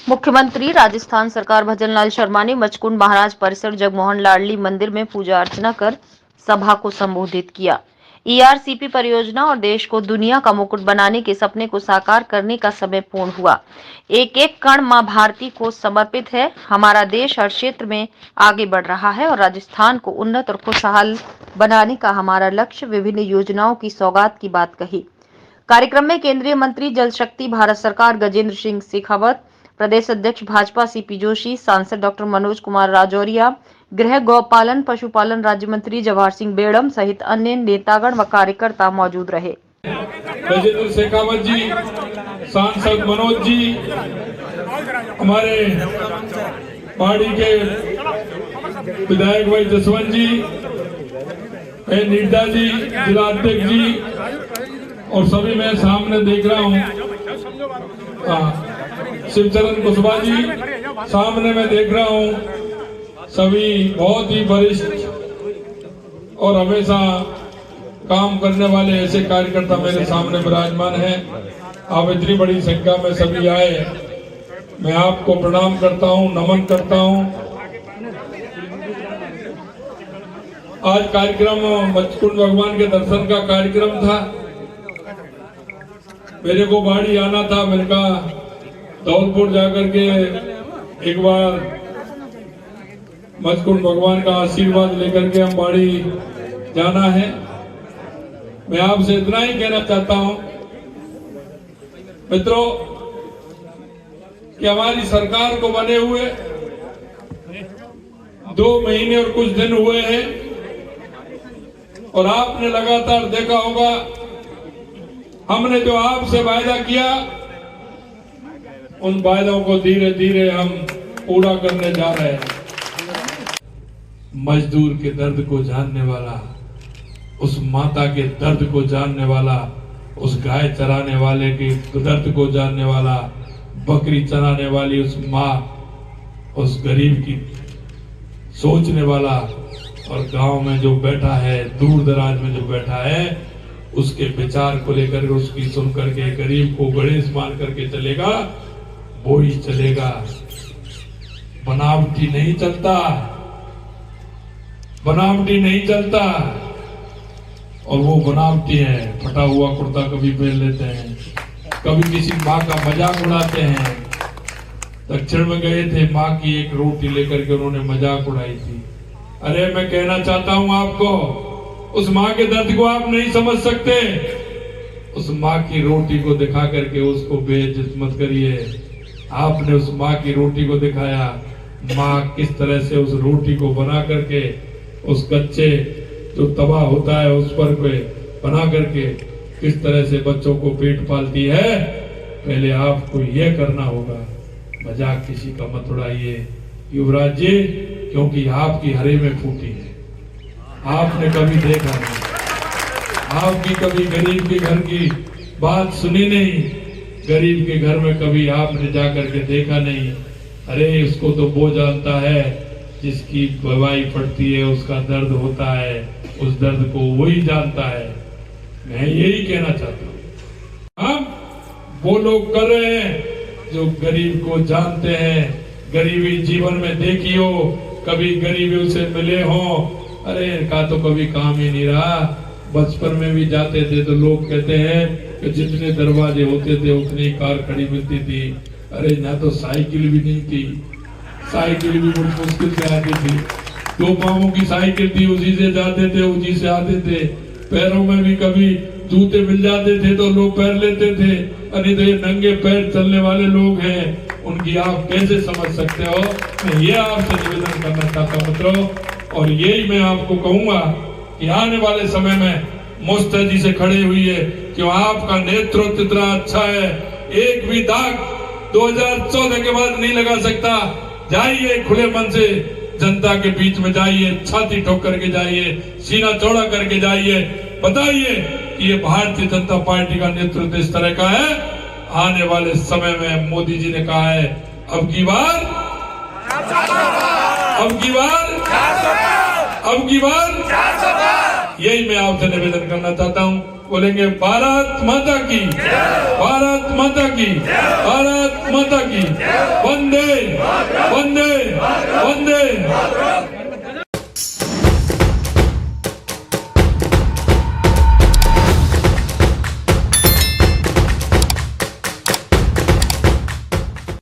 मुख्यमंत्री राजस्थान सरकार भजनलाल शर्मा ने मचकुंड महाराज परिसर जगमोहन लाडली मंदिर में पूजा अर्चना कर सभा को संबोधित किया। ईआरसीपी परियोजना और देश को दुनिया का मुकुट बनाने के सपने को साकार करने का समय पूर्ण हुआ। एक एक कण मां भारती को समर्पित है। हमारा देश हर क्षेत्र में आगे बढ़ रहा है और राजस्थान को उन्नत और खुशहाल बनाने का हमारा लक्ष्य। विभिन्न योजनाओं की सौगात की बात कही। कार्यक्रम में केंद्रीय मंत्री जल शक्ति भारत सरकार गजेंद्र सिंह शेखावत, प्रदेश अध्यक्ष भाजपा सीपी जोशी, सांसद डॉक्टर मनोज कुमार राजौरिया, गृह गौपालन पशुपालन राज्य मंत्री जवाहर सिंह बेड़म सहित अन्य नेतागण व कार्यकर्ता मौजूद रहे। गजेंद्र शेखावत जी, सांसद मनोज जी, हमारे पहाड़ी के विधायक भाई जसवंत जी, नीता जी, जिला अध्यक्ष जी और सभी मैं सामने देख रहा हूँ शिवचरण कुशवाहा जी, सामने मैं देख रहा हूँ सभी बहुत ही वरिष्ठ और हमेशा काम करने वाले ऐसे कार्यकर्ता मेरे सामने विराजमान हैं। आप इतनी बड़ी संख्या में सभी आए, मैं आपको प्रणाम करता हूँ, नमन करता हूँ। आज कार्यक्रम मचकुंड भगवान के दर्शन का कार्यक्रम था। मेरे को बाड़ी आना था, मैंने कहा धौलपुर जाकर के एक बार मचकुंड भगवान का आशीर्वाद लेकर के हम बाड़ी जाना है। मैं आपसे इतना ही कहना चाहता हूं मित्रों कि हमारी सरकार को बने हुए 2 महीने और कुछ दिन हुए हैं और आपने लगातार देखा होगा हमने जो आपसे वायदा किया उन वायदों को धीरे धीरे हम पूरा करने जा रहे हैं। मजदूर के दर्द को जानने वाला, उस माता के दर्द को जानने वाला, उस गाय चराने वाले के दर्द को जानने वाला, बकरी चराने वाली उस माँ, उस गरीब की सोचने वाला और गांव में जो बैठा है, दूर दराज में जो बैठा है, उसके विचार को लेकर उसकी सुन करके गरीब को गणेश मान करके चलेगा, वो ही चलेगा। बनावटी नहीं चलता, बनावटी नहीं चलता। और वो बनावटी है, फटा हुआ कुर्ता कभी पहन लेते हैं, कभी किसी माँ का मजाक उड़ाते हैं। दक्षिण में गए थे, माँ की एक रोटी लेकर के उन्होंने मजाक उड़ाई थी। अरे मैं कहना चाहता हूं आपको, उस माँ के दर्द को आप नहीं समझ सकते। उस माँ की रोटी को दिखा करके उसको बेइज्जत मत करिए। आपने उस माँ की रोटी को दिखाया, माँ किस तरह से उस रोटी को बना करके उस कच्चे जो तवा होता है उस पर बना करके किस तरह से बच्चों को पेट पालती है। पहले आपको यह करना होगा, मजाक किसी का मत उड़ाइए युवराज जी, क्योंकि आपकी हरे में फूटी है। आपने कभी देखा नहीं, आपकी कभी गरीब के घर की बात सुनी नहीं, गरीब के घर में कभी आपने जाकर के देखा नहीं। अरे उसको तो वो जानता है जिसकी दवाई पड़ती है, उसका दर्द होता है, उस दर्द को वही जानता है। मैं यही कहना चाहता हूँ, हम वो लोग कर रहे हैं जो गरीब को जानते हैं, गरीबी जीवन में देखी हो, कभी गरीबी से मिले हो। अरे का तो कभी काम ही नहीं रहा। बचपन में भी जाते थे तो लोग कहते हैं कि जितने दरवाजे होते थे उतनी कार खड़ी मिलती थी। अरे ना तो साइकिल भी नहीं थी, साइकिल भी बड़ी मुश्किल से आती थी। 2 पांवों की साइकिल थी, उसी से जाते थे, उसी से आते थे। पैरों में भी कभी जूते मिल जाते थे तो लोग पैर लेते थे। अरे तो ये नंगे पैर चलने वाले लोग हैं, उनकी आप कैसे समझ सकते हो। मैं ये आपसे निवेदन करना चाहता हूं मित्रों, और यही मैं आपको कहूंगा कि आने वाले समय में मुस्तैदी से खड़ी हुई है कि आपका नेतृत्व इतना अच्छा है, एक भी दाग 2014 के बाद नहीं लगा सकता। जाइए खुले मन से जनता के बीच में जाइए, छाती ठोक करके जाइए, सीना चौड़ा करके जाइए, बताइए कि ये भारतीय जनता पार्टी का नेतृत्व इस तरह का है। आने वाले समय में मोदी जी ने कहा है, अब की बार यही मैं आपसे निवेदन करना चाहता हूँ। बोलेंगे भारत माता की, भारत माता की, भारत माता की, वंदे वंदे वंदे।